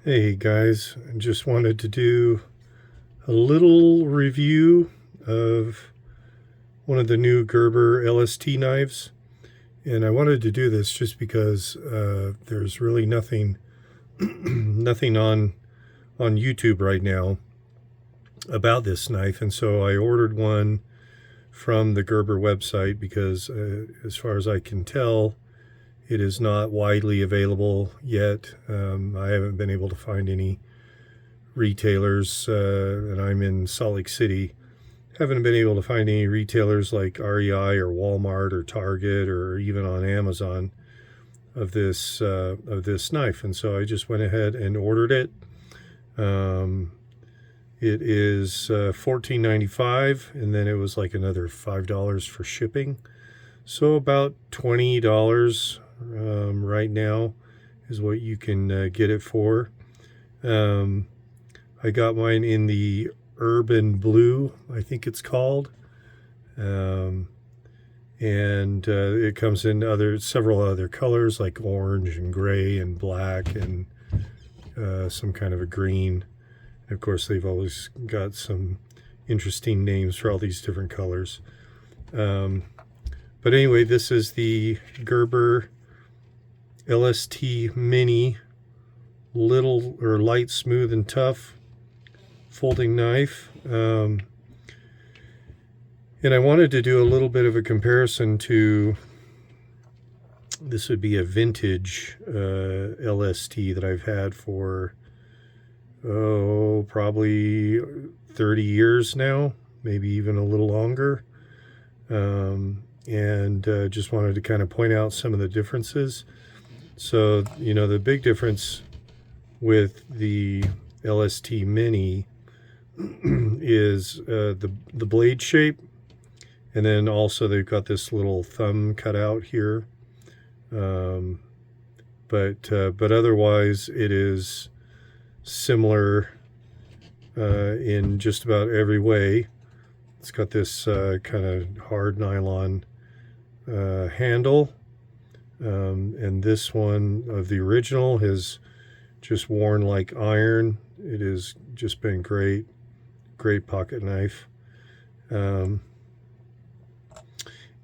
Hey guys, I just wanted to do a little review of one of the new Gerber LST knives. And I wanted to do this just because there's really nothing nothing on YouTube right now about this knife. And so I ordered one from the Gerber website because as far as I can tell, it is not widely available yet. I haven't been able to find any retailers, and I'm in Salt Lake City. Haven't been able to find any retailers like REI or Walmart or Target or even on Amazon of this knife, and so I just went ahead and ordered it. It is $14.95, and then it was like another $5 for shipping, so about $20 right now is what you can get it for. I got mine in the Urban Blue, I think it's called, and it comes in several other colors like orange and gray and black and some kind of a green. And of course, they've always got some interesting names for all these different colors. But anyway, this is the Gerber LST Mini, little or light, smooth, and tough folding knife. And I wanted to do a little bit of a comparison to, this would be a vintage LST that I've had for, probably 30 years now, maybe even a little longer. And just wanted to kind of point out some of the differences. So, the big difference with the LST Mini is the blade shape, and then also they've got this little thumb cut out here. But otherwise it is similar in just about every way. It's got this kind of hard nylon handle, and this one of the original has just worn like iron. It has just been great pocket knife. And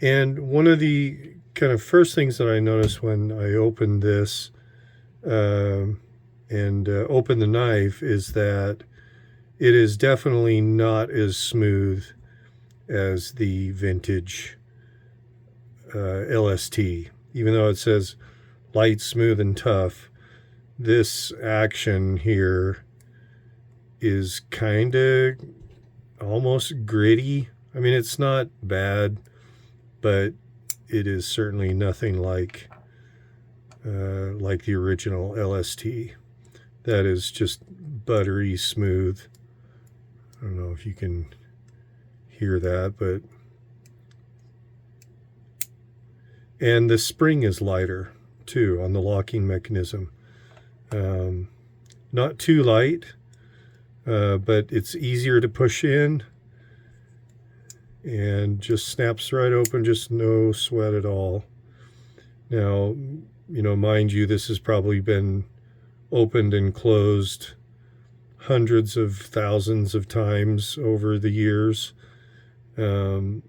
one of the kind of first things that I noticed when I opened this and opened the knife is that it is definitely not as smooth as the vintage LST. Even though it says light, smooth, and tough, this action here is kind of almost gritty. I mean, it's not bad, but it is certainly nothing like the original LST. That is just buttery smooth. I don't know if you can hear that, but and the spring is lighter too on the locking mechanism. Not too light, but it's easier to push in and just snaps right open, just no sweat at all. Now, mind you, this has probably been opened and closed hundreds of thousands of times over the years. And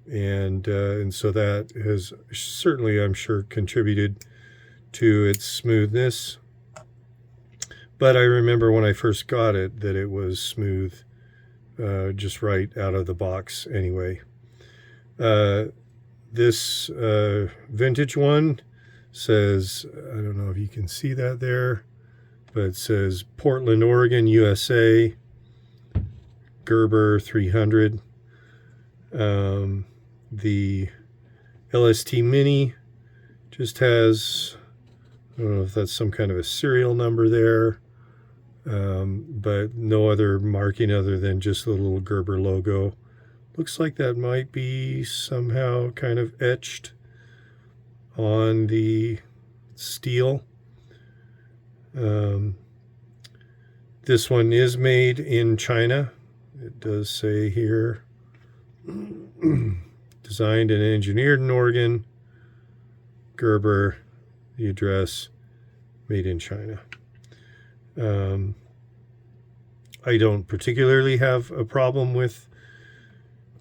so that has certainly, I'm sure, contributed to its smoothness. But I remember when I first got it that it was smooth, just right out of the box anyway. This vintage one says, I don't know if you can see that there, but it says Portland, Oregon, USA, Gerber 300. The LST Mini just has, I don't know if that's some kind of a serial number there, but no other marking other than just the little Gerber logo. Looks like that might be somehow kind of etched on the steel. This one is made in China. It does say here, designed and engineered in Oregon, Gerber, the address, made in China. Um, I don't particularly have a problem with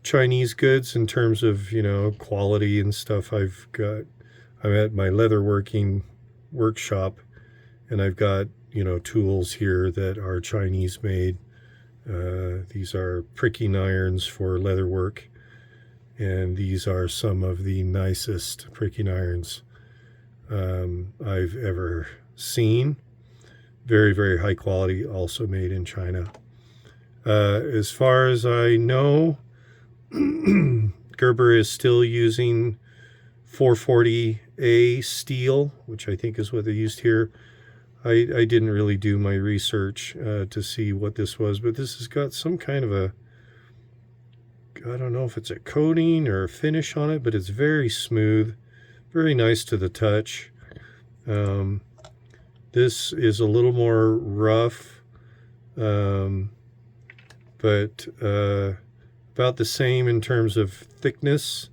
Chinese goods in terms of, quality and stuff. I'm at my leatherworking workshop, and I've got, tools here that are Chinese made. These are pricking irons for leatherwork, and these are some of the nicest pricking irons I've ever seen. Very, very high quality, also made in China. As far as I know, Gerber is still using 440A steel, which I think is what they used here. I didn't really do my research to see what this was, but this has got some kind of I don't know if it's a coating or a finish on it, but it's very smooth, very nice to the touch. This is a little more rough, but about the same in terms of thickness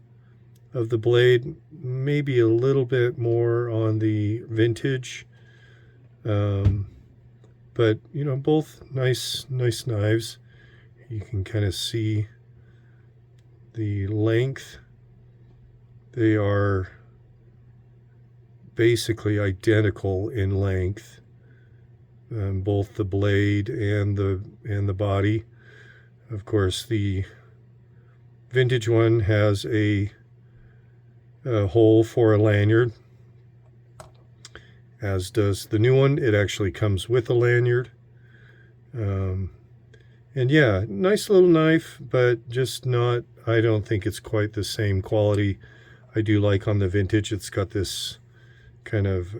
of the blade, maybe a little bit more on the vintage. But both nice knives. You can kind of see the length. They are basically identical in length, both the blade and the body. Of course, the vintage one has a hole for a lanyard, as does the new one. It actually comes with a lanyard. And yeah, nice little knife, but just not, I don't think it's quite the same quality I do like on the vintage. It's got this kind of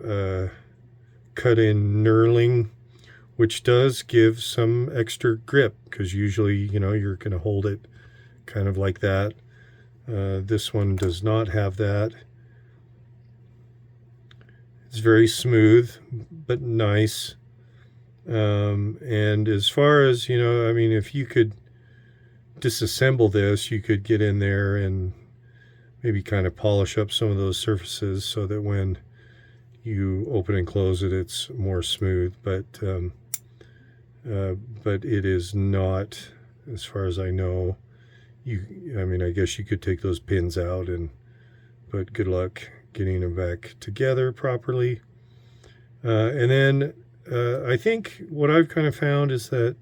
cut-in knurling, which does give some extra grip, because usually, you're going to hold it kind of like that. This one does not have that. It's very smooth, but nice. And as far as, if you could disassemble this, you could get in there and maybe kind of polish up some of those surfaces so that when you open and close it, it's more smooth. But it is not, as far as I know. I guess you could take those pins out, but good luck getting them back together properly. And then I think what I've kind of found is that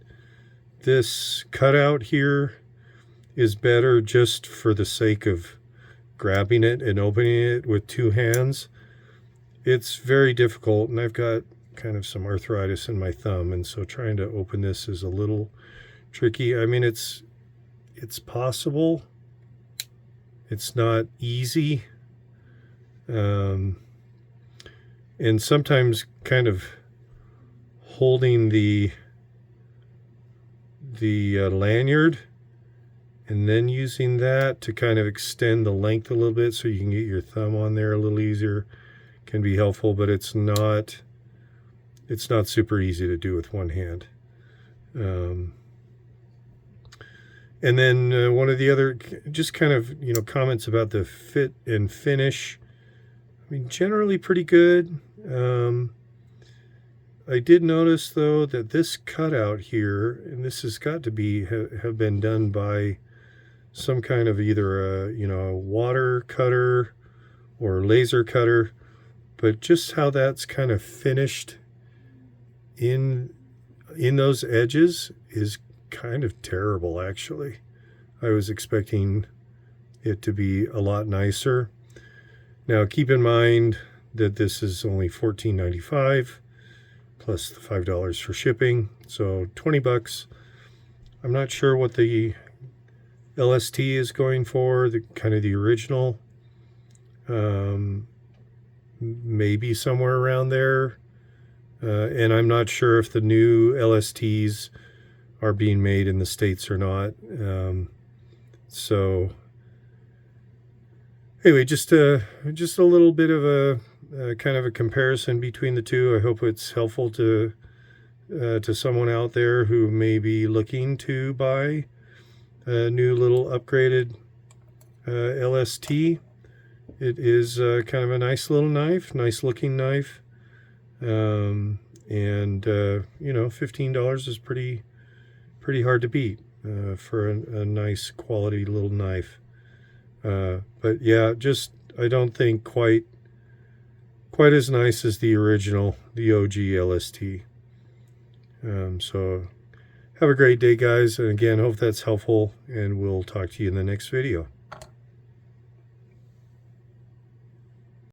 this cutout here is better just for the sake of grabbing it and opening it with two hands. It's very difficult, and I've got kind of some arthritis in my thumb, and so trying to open this is a little tricky. It's possible. It's not easy. And sometimes kind of holding the lanyard and then using that to kind of extend the length a little bit so you can get your thumb on there a little easier can be helpful, but it's not super easy to do with one hand. And then one of the other just kind of comments about the fit and finish. Generally pretty good. I did notice though that this cutout here, and this has got to have been done by some kind of either a water cutter or laser cutter, but just how that's kind of finished in those edges is kind of terrible, actually. I was expecting it to be a lot nicer. Now keep in mind that this is only $14.95 plus the $5 for shipping, so $20. I'm not sure what the LST is going for, the kind of the original. Maybe somewhere around there. And I'm not sure if the new LSTs are being made in the States or not. So anyway, just a little bit of a kind of a comparison between the two. I hope it's helpful to someone out there who may be looking to buy a new little upgraded LST. It is kind of a nice little knife, nice looking knife. And And you know, $15 is pretty hard to beat for a nice quality little knife. But yeah, just I don't think quite as nice as the original, the OG LST. So have a great day, guys, and again, hope that's helpful, and we'll talk to you in the next video.